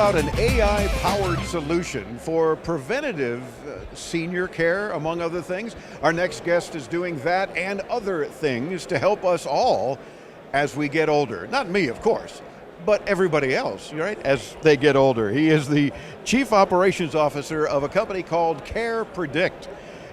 about an AI-powered solution for preventative senior care, among other things. Our next guest is doing that and other things to help us all as we get older. Not me, of course, but everybody else, right, as they get older. He is the Chief Operations Officer of a company called CarePredict.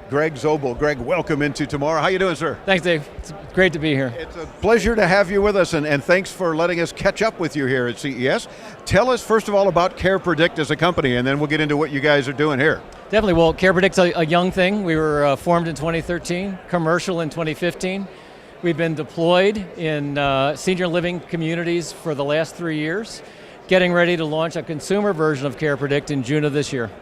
Greg Zobel. Greg, welcome into tomorrow. How you doing, sir? Thanks, Dave. It's great to be here. It's a pleasure to have you with us, and thanks for letting us catch up with you here at CES. Tell us, first of all, about CarePredict as a company, and then we'll get into what you guys are doing here. Definitely. Well, CarePredict's a young thing. We were formed in 2013, commercial in 2015. We've been deployed in senior living communities for the last 3 years, getting ready to launch a consumer version of CarePredict in June of this year.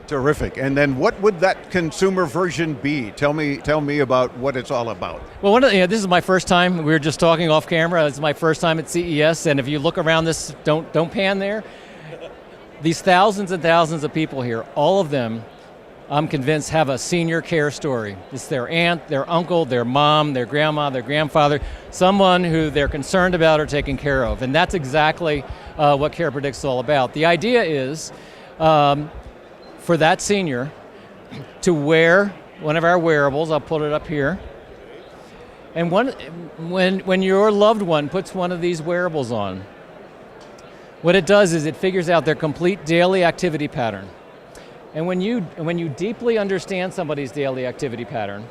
Terrific. And then what would that consumer version be? Tell me about what it's all about. Well, this is my first time. We were just talking off camera. This is my first time at CES, and if you look around this, don't pan there. These thousands and thousands of people here, all of them, I'm convinced, have a senior care story. It's their aunt, their uncle, their mom, their grandma, their grandfather, someone who they're concerned about or taking care of. And that's exactly what CarePredict's all about. The idea is, for that senior to wear one of our wearables, I'll put it up here, and when your loved one puts one of these wearables on, what it does is it figures out their complete daily activity pattern. And when you deeply understand somebody's daily activity pattern,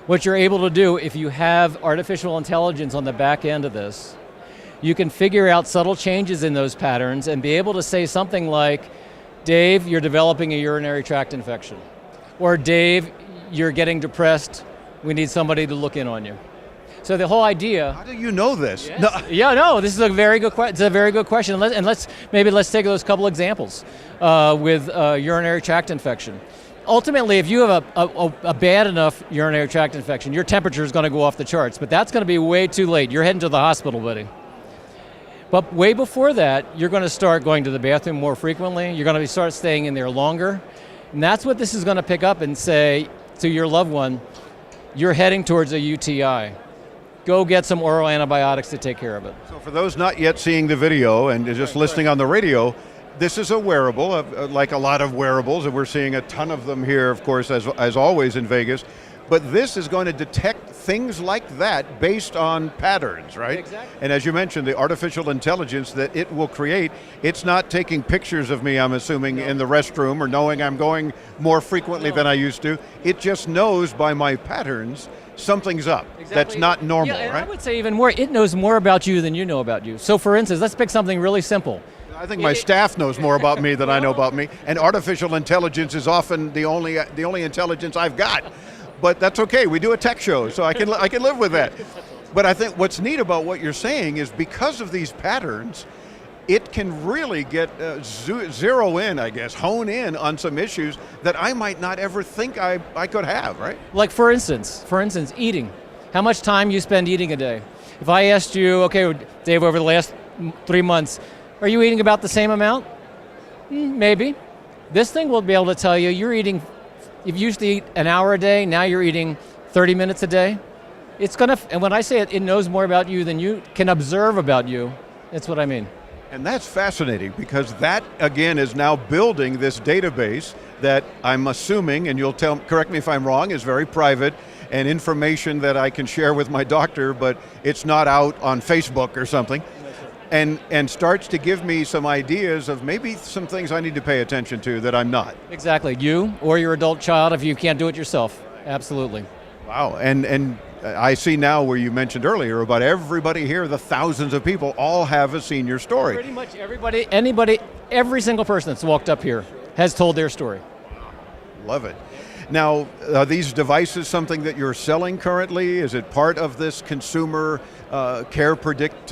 what you're able to do, if you have artificial intelligence on the back end of this, you can figure out subtle changes in those patterns and be able to say something like, Dave, you're developing a urinary tract infection. Or Dave, you're getting depressed, we need somebody to look in on you. So the whole idea... How do you know this? Yes. No. This is a very good question. It's a very good question. Let's take those couple examples with urinary tract infection. Ultimately, if you have a bad enough urinary tract infection, your temperature is going to go off the charts, but that's going to be way too late. You're heading to the hospital, buddy. But way before that, you're going to start going to the bathroom more frequently. You're going to start staying in there longer. And that's what this is going to pick up and say to your loved one, you're heading towards a UTI. Go get some oral antibiotics to take care of it. So for those not yet seeing the video and just listening on the radio, this is a wearable, like a lot of wearables, and we're seeing a ton of them here, of course, as always in Vegas. But this is going to detect things like that based on patterns, right? Exactly. And as you mentioned, the artificial intelligence that it will create, it's not taking pictures of me, I'm assuming, in the restroom or knowing I'm going more frequently than I used to. It just knows by my patterns something's up. Exactly. That's not normal, and right? I would say even more, it knows more about you than you know about you. So for instance, let's pick something really simple. I think my staff knows more about me than I know about me, and artificial intelligence is often the only intelligence I've got. But that's okay, we do a tech show, so I can live with that. But I think what's neat about what you're saying is because of these patterns, it can really get zero in, I guess, hone in on some issues that I might not ever think I could have, right? Like for instance, eating. How much time you spend eating a day? If I asked you, okay, Dave, over the last 3 months, are you eating about the same amount? Maybe. This thing will be able to tell you you're eating, if you used to eat an hour a day, now you're eating 30 minutes a day. It's gonna, and when I say it knows more about you than you can observe about you, that's what I mean. And that's fascinating because that, again, is now building this database that I'm assuming, and you'll correct me if I'm wrong, is very private and information that I can share with my doctor, but it's not out on Facebook or something. And starts to give me some ideas of maybe some things I need to pay attention to that I'm not. Exactly, you or your adult child if you can't do it yourself, absolutely. Wow, and I see now where you mentioned earlier about everybody here, the thousands of people all have a senior story. Pretty much anybody, every single person that's walked up here has told their story. Love it. Now, are these devices something that you're selling currently? Is it part of this consumer CarePredict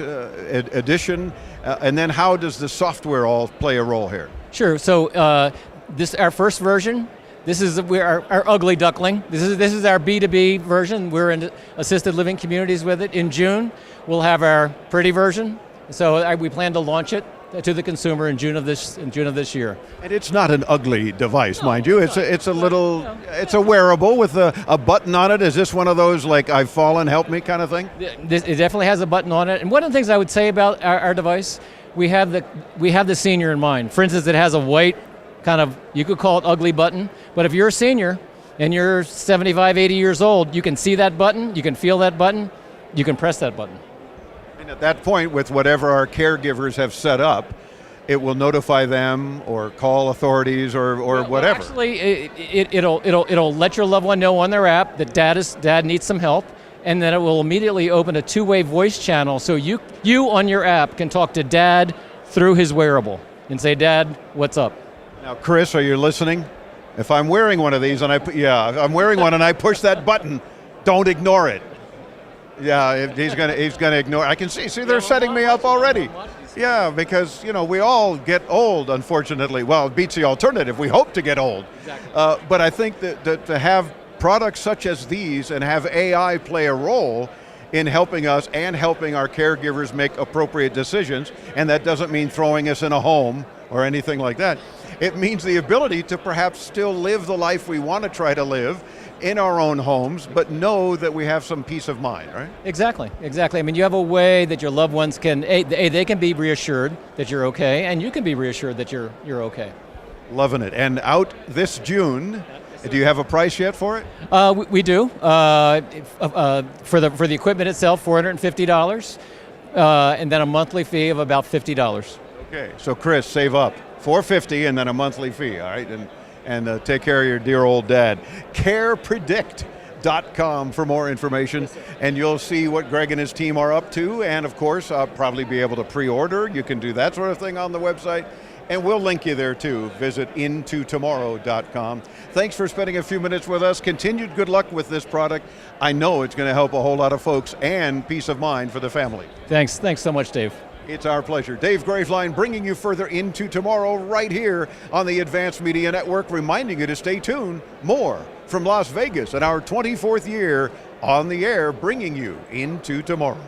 edition? And then how does the software all play a role here? Sure, so this our first version. This is our ugly duckling. This is our B2B version. We're in assisted living communities with it. In June, we'll have our pretty version. So we plan to launch it to the consumer in June of this year. And it's not an ugly device, mind you. It's a wearable with a button on it. Is this one of those like I've fallen, help me kind of thing? It definitely has a button on it. And one of the things I would say about our device, we have the senior in mind. For instance, it has a white kind of, you could call it ugly button, but if you're a senior and you're 75, 80 years old, you can see that button, you can feel that button, you can press that button. And at that point, with whatever our caregivers have set up, it will notify them or call authorities or whatever. Actually, it'll let your loved one know on their app that dad needs some help, and then it will immediately open a two-way voice channel, so you on your app can talk to dad through his wearable and say, Dad, what's up? Now, Chris, are you listening? If I'm wearing one of these and I'm wearing one and I push that button, don't ignore it. Yeah, he's gonna ignore. I can see they're setting me up already. Yeah, because we all get old, unfortunately. Well, it beats the alternative. We hope to get old. Exactly. But I think that to have products such as these and have AI play a role in helping us and helping our caregivers make appropriate decisions, and that doesn't mean throwing us in a home or anything like that. It means the ability to perhaps still live the life we want to try to live in our own homes, but know that we have some peace of mind, right? Exactly. I mean, you have a way that your loved ones can, they can be reassured that you're okay, and you can be reassured that you're okay. Loving it. And out this June, do you have a price yet for it? We do. For the equipment itself, $450, and then a monthly fee of about $50. Okay, so Chris, save up $450 and then a monthly fee, all right? And take care of your dear old dad. CarePredict.com for more information, and you'll see what Greg and his team are up to, and of course, I'll probably be able to pre-order. You can do that sort of thing on the website, and we'll link you there too. Visit intotomorrow.com. Thanks for spending a few minutes with us. Continued good luck with this product. I know it's going to help a whole lot of folks and peace of mind for the family. Thanks so much, Dave. It's our pleasure. Dave Graveline bringing you further into tomorrow right here on the Advanced Media Network, reminding you to stay tuned. More from Las Vegas and our 24th year on the air, bringing you into tomorrow.